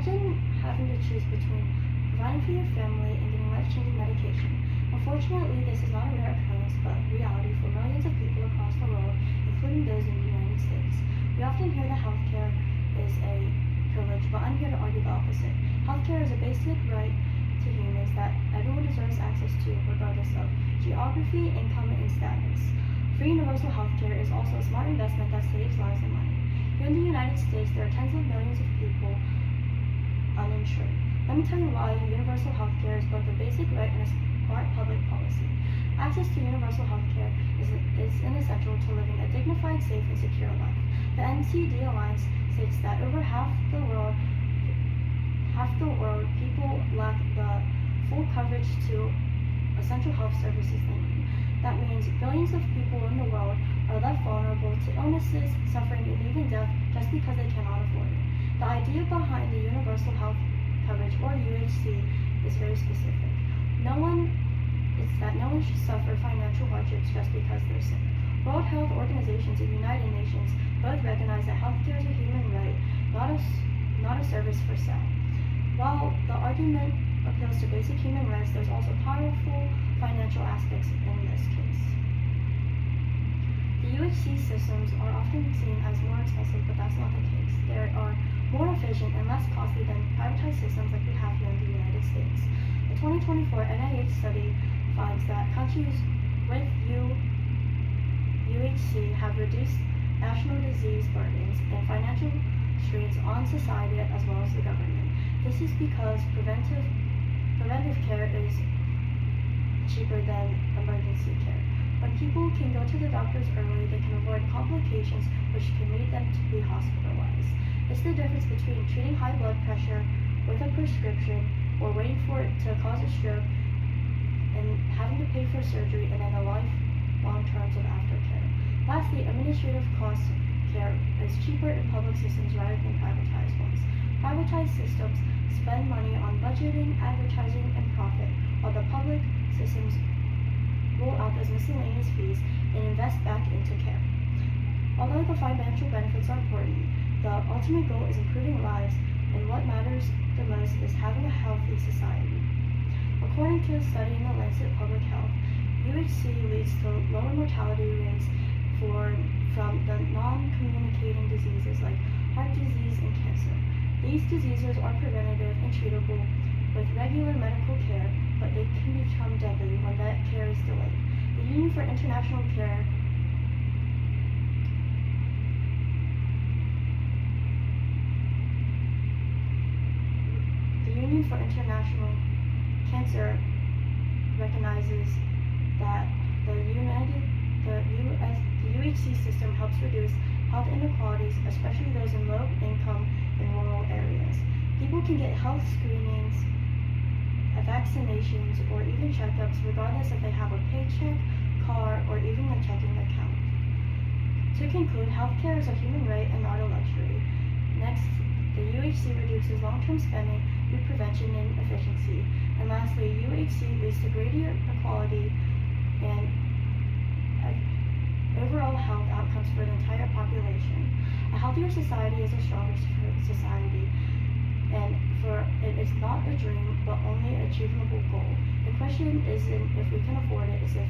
Imagine having to choose between providing for your family and getting life-changing medication. Unfortunately, this is not a rare occurrence, but reality for millions of people across the world, including those in the United States. We often hear that healthcare is a privilege, but I'm here to argue the opposite. Healthcare is a basic right to humans that everyone deserves access to, regardless of geography, income, and status. Free universal healthcare is also a smart investment that saves lives and money. Here in the United States, there are tens of millions of people uninsured. Let me tell you why universal healthcare is both a basic right and a smart public policy. Access to universal healthcare is an essential to living a dignified, safe, and secure life. The NCD Alliance states that over half the world, people lack the full coverage to essential health services they need. That means billions of people in the world are left vulnerable to illnesses, suffering, and even death just because they cannot afford it. The idea behind the Universal Health Coverage, or UHC, is very specific. It's that no one should suffer financial hardships just because they're sick. World Health Organizations and United Nations both recognize that healthcare is a human right, not a service for sale. While the argument appeals to basic human rights, there's also powerful financial aspects in this case. The UHC systems are often seen as more expensive, but that's not the case. They are more efficient and less costly than privatized systems like we have here in the United States. A 2024 NIH study finds that countries with UHC have reduced national disease burdens and financial strains on society as well as the government. This is because preventive care is cheaper than emergency care. When people can go to the doctors early, they can avoid complications which can lead them to be hospitalized. It's the difference between treating high blood pressure with a prescription or waiting for it to cause a stroke and having to pay for surgery and then the lifelong terms of aftercare. Lastly, administrative cost care is cheaper in public systems rather than privatized ones. Privatized systems spend money on budgeting, advertising, and profit, while the public systems roll out those miscellaneous fees and invest back into care. Although the financial benefits are important, the ultimate goal is improving lives, and what matters the most is having a healthy society. According to a study in the Lancet Public Health, UHC leads to lower mortality rates from the non-communicating diseases like heart disease and cancer. These diseases are preventative and treatable with regular medical care, but they can become deadly when that care is delayed. The Union for International Cancer recognizes that the UHC system helps reduce health inequalities, especially those in low-income and rural areas. People can get health screenings, vaccinations, or even checkups regardless if they have a paycheck, car, or even a checking account. To conclude, healthcare is a human right and not a luxury. Next, the UHC reduces long-term spending through prevention and efficiency. And lastly, UHC leads to greater equality and overall health outcomes for the entire population. A healthier society is a stronger society, and it is not a dream, but only an achievable goal. The question isn't if we can afford it, it's if